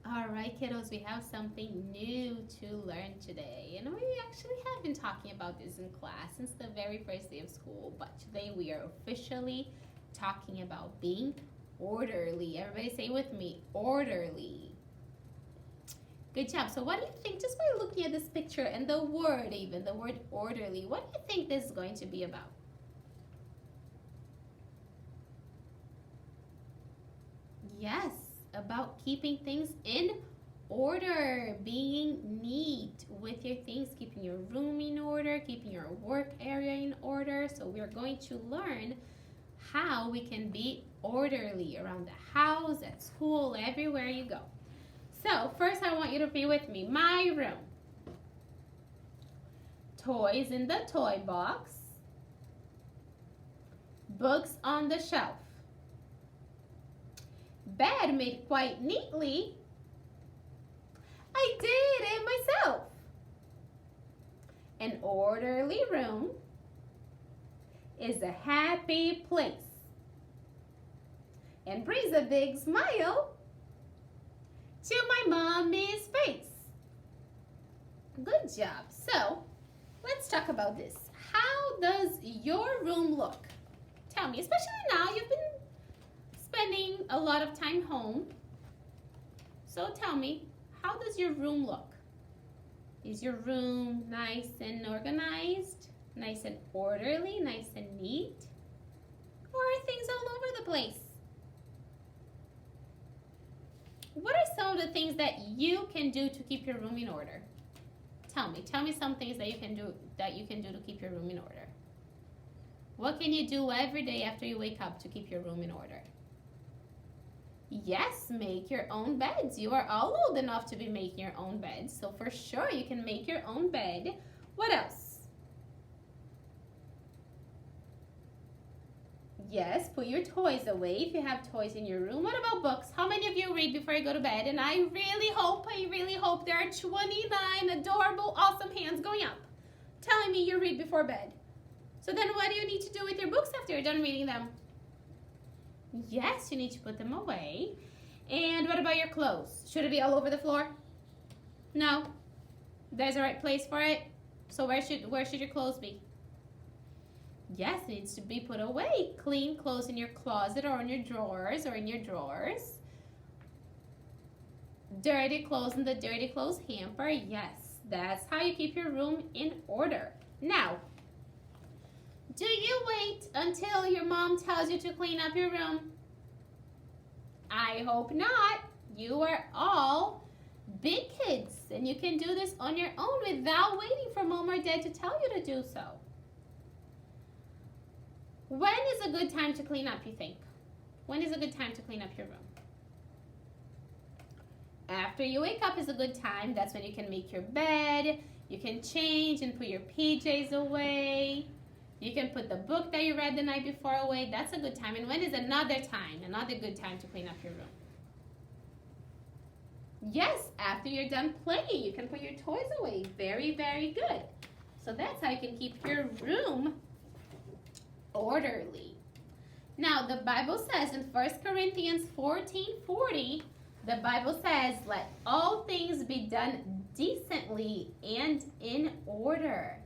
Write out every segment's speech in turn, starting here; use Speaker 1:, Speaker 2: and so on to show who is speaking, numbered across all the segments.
Speaker 1: All right, kiddos, we have something new to learn today. And we actually have been talking about this in class since the very first day of school, but today we are officially talking about being orderly. Everybody say with me, orderly. Good job. So what do you think, just by looking at this picture and the word even, the word orderly, what do you think this is going to be about? Yes, about keeping things in order, being neat with your things, keeping your room in order, keeping your work area in order. So we're going to learn how we can be orderly around the house, at school, everywhere you go. So first I want you to be with me. My room. Toys in the toy box. Books on the shelf. Bed made quite neatly. I did it myself. An orderly room is a happy place and brings a big smile to my mommy's face. Good job. So, let's talk about this. How does your room look? Tell me, especially now you've been spending a lot of time home. So tell me, how does your room look? Is your room nice and organized? Nice and orderly? Nice and neat? Or are things all over the place? What are some of the things that you can do to keep your room in order? Tell me some things that you can do to keep your room in order. What can you do every day after you wake up to keep your room in order? Yes, make your own beds. You are all old enough to be making your own beds, so for sure you can make your own bed. What else? Yes, put your toys away if you have toys in your room. What about books? How many of you read before you go to bed? And I really hope there are 29 adorable, awesome hands going up telling me you read before bed. So then what do you need to do with your books after you're done reading them? Yes, you need to put them away. And what about your clothes? Should it be all over the floor? No. There's a right place for it. So where should your clothes be? Yes, it needs to be put away. Clean clothes in your closet or in your drawers Dirty clothes in the dirty clothes hamper. Yes, that's how you keep your room in order. Now, do you wait until your mom tells you to clean up your room? I hope not. You are all big kids and you can do this on your own without waiting for mom or dad to tell you to do so. When is a good time to clean up, you think? When is a good time to clean up your room? After you wake up is a good time. That's when you can make your bed. You can change and put your PJs away. You can put the book that you read the night before away. That's a good time. And when is another good time to clean up your room? Yes, after you're done playing, you can put your toys away. Very, very good. So that's how you can keep your room orderly. Now, the Bible says in 1 Corinthians 14:40, the Bible says, let all things be done decently and in order.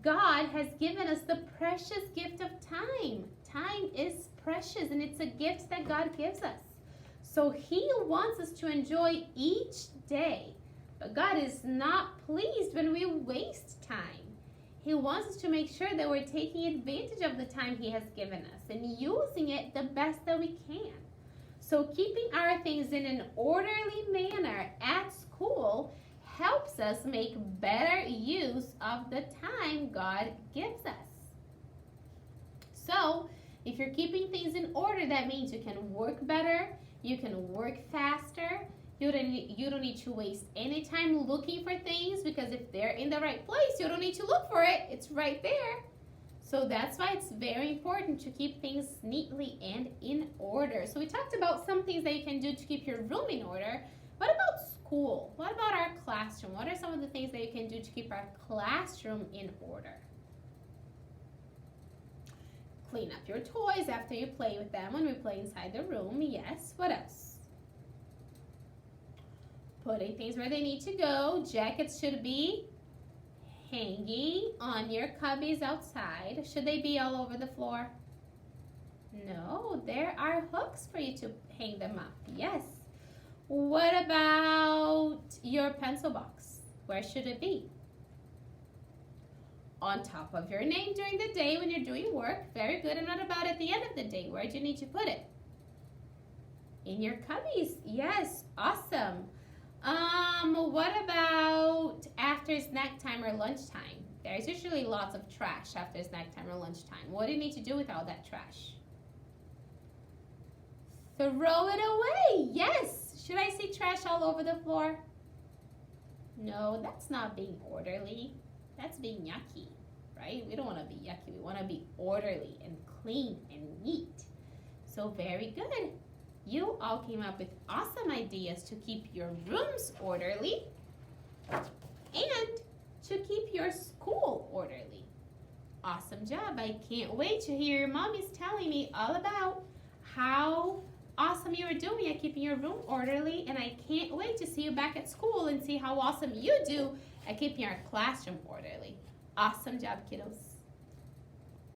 Speaker 1: God has given us the precious gift of time. Time is precious and it's a gift that God gives us. So He wants us to enjoy each day. But God is not pleased when we waste time. He wants us to make sure that we're taking advantage of the time He has given us and using it the best that we can. So keeping our things in an orderly manner at school helps us make better use of the time God gives us. So if you're keeping things in order, that means you can work better, you can work faster. You don't need to waste any time looking for things, because if they're in the right place, you don't need to look for it. It's right there. So that's why it's very important to keep things neatly and in order. So we talked about some things that you can do to keep your room in order. What about school? What about our classroom? What are some of the things that you can do to keep our classroom in order? Clean up your toys after you play with them when we play inside the room. Yes. What else? Putting things where they need to go. Jackets should be hanging on your cubbies outside. Should they be all over the floor? No, there are hooks for you to hang them up. Yes. What about your pencil box? Where should it be? On top of your name during the day when you're doing work. Very good. And what about at the end of the day? Where do you need to put it? In your cubbies. Yes. Awesome. What about after snack time or lunchtime? There's usually lots of trash after snack time or lunchtime. What do you need to do with all that trash? Throw it away. Yes. Should I see trash all over the floor? No, that's not being orderly. That's being yucky, right? We don't want to be yucky. We want to be orderly and clean and neat. So very good. You all came up with awesome ideas to keep your rooms orderly and to keep your school orderly. Awesome job. I can't wait to hear your mommies telling me all about how awesome you are doing at keeping your room orderly, and I can't wait to see you back at school and see how awesome you do at keeping our classroom orderly. Awesome job, kiddos.